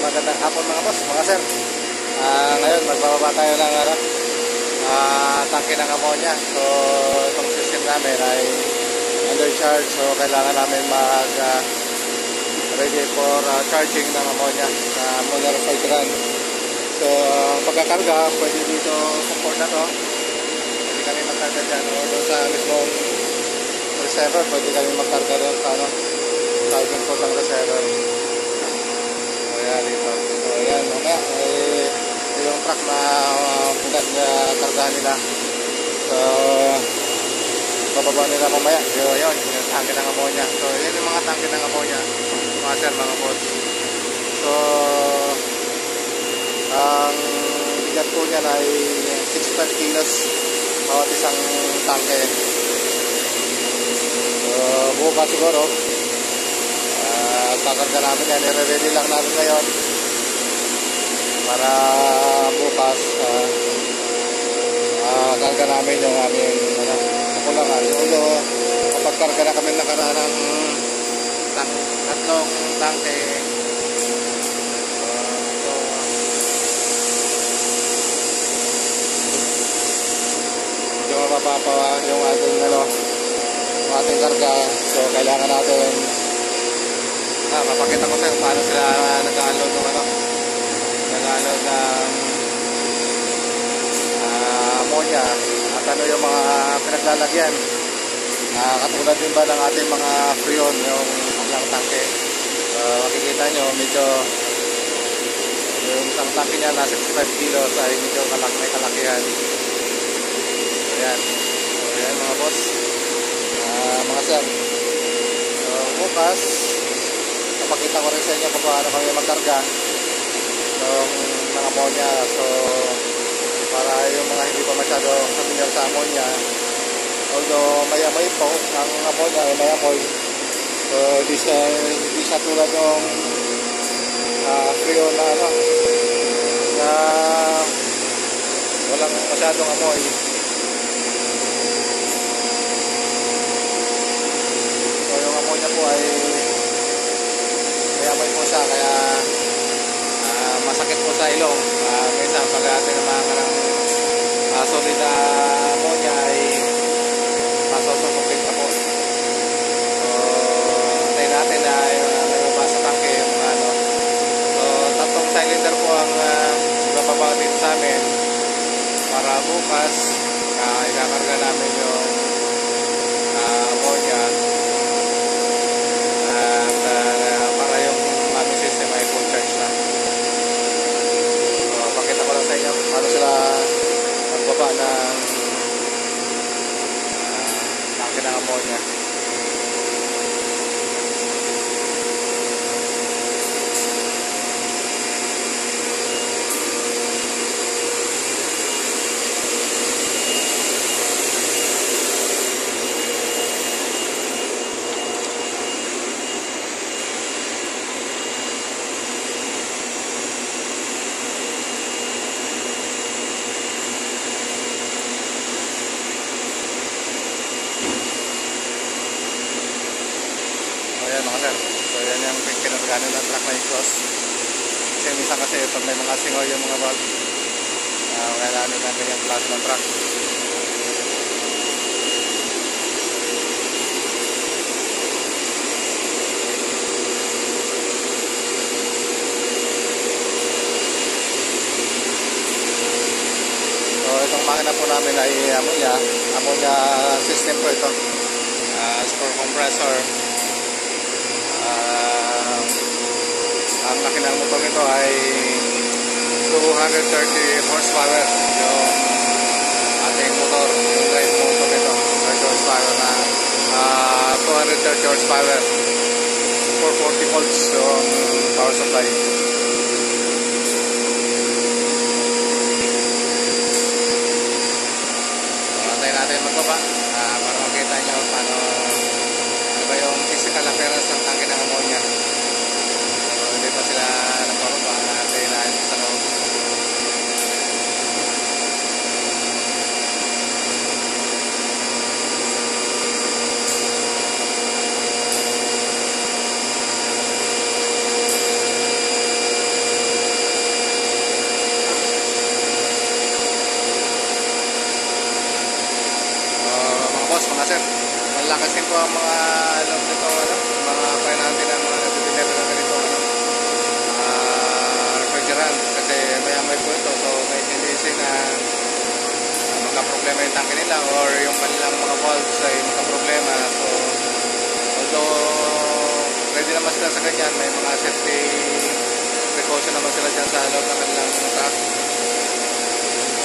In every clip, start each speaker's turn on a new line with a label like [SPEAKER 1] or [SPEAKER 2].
[SPEAKER 1] magandang hapon mga boss, mga sir. Ngayon magbababa tayo ng tangke ng ammonia. So itong system namin ay undercharge, so kailangan namin mag ready for charging ng ammonia sa ammonia refrigerant. So pagkakarga, pwede dito sa port na to, pwede kami magkarga dyan, o doon sa mismong receiver, pwede kami magkarga doon sa charging port ng receiver. Dito. So ayan, mamaya yung truck na pinagkargahan nila. So bababa nila mamaya. So yun, yung tangke ng ammonia. So yun yung mga tangke ng ammonia, mga sir, mga boss. So ang bigat po niyan ay 65 kilos bawat isang tangke. So bukas siguro kakarga namin yan, i-ready lang namin ngayon para bukas karga namin yung aming kulangan. Although kapag karga na kami nakaraan ng tatlong tangke, medyo mapapapa yung ating karga. So kailangan natin mapakita ko sa iyo paano sila nag-unload ng nag-unload ng ammonia at ano yung mga pinaglalagyan. Katulad din ba ng ating mga freon, yung ilang tangke. Makikita nyo medyo yung isang tangke niya na 65 kilos ay medyo may kalakihan. So yan mga boss, mga sir. So bukas pakita ko rin sa inyo kung paano kami magkarga ng ammonia. So para yung mga hindi pa masyado familiar sa ammonia, although mayamoy po ang ammonia ay mayamoy, so hindi siya tulad ng freon na na walang masyadong amoy. So yung ammonia po ay mayamoy po siya, kaya masakit po sa ilong. Minsan pag atin naman ng solid na ammonia ay masosokopin ka po. So antayin natin na may baba sa tangke yung mga So tatlong cylinder po ang bababa dito sa amin para bukas ikakarga namin yung ammonia. Paano sila magbaba ng tangke ng ammonia. Mga sir, so yan yung pinagkanan ng truck na exhaust. Kasi minsan kasi pag may mga singoy yung mga valve, kailangan ng ganyang klase ng truck. So itong makina po namin ay ammonia system po ito, spur compressor. Ang laki ng motor nito ay 230 horsepower yung ating motor, yung drive motor nito, 30 horsepower na 230 horsepower, 440 volts yung power supply. Antayin natin magbaba para makita nyo paano ba yung physical appearance ng tangke ng ammonia. Hindi pa sila nagpapaba, antayin natin sa loob. malakas din po ang mga loob nito, mga kaya natin ang mga nagdideliver na ganito, refrigerant, kasi may po ito, so may tendency na magka-problema yung tanke nila or yung kanilang mga valves ay magka-problema. So although ready naman sila sa ganyan, may mga safety precaution naman sila dyan sa loob ng kanilang truck,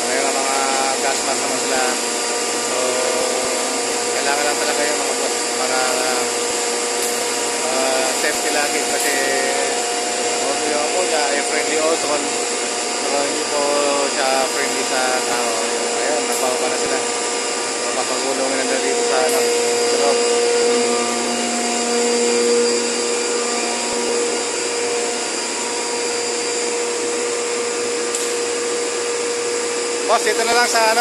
[SPEAKER 1] may mga gas mask naman sila. So kailangan lang talaga yung mga boss para safety lagi, kasi yung ammonia ay friendly also, pero hindi po siya friendly sa tao. Ayun, nagpapaba na sila, mapagulungin na dito sa loob. Boss, dito na lang sa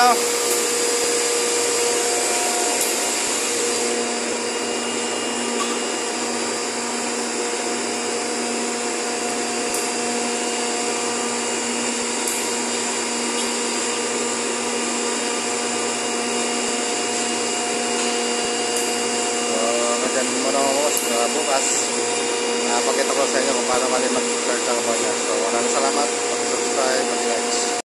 [SPEAKER 1] bukas, pakita ko sa inyo kung paano kami mag-start ng ammonia. So maraming salamat, mag-subscribe, mag-like.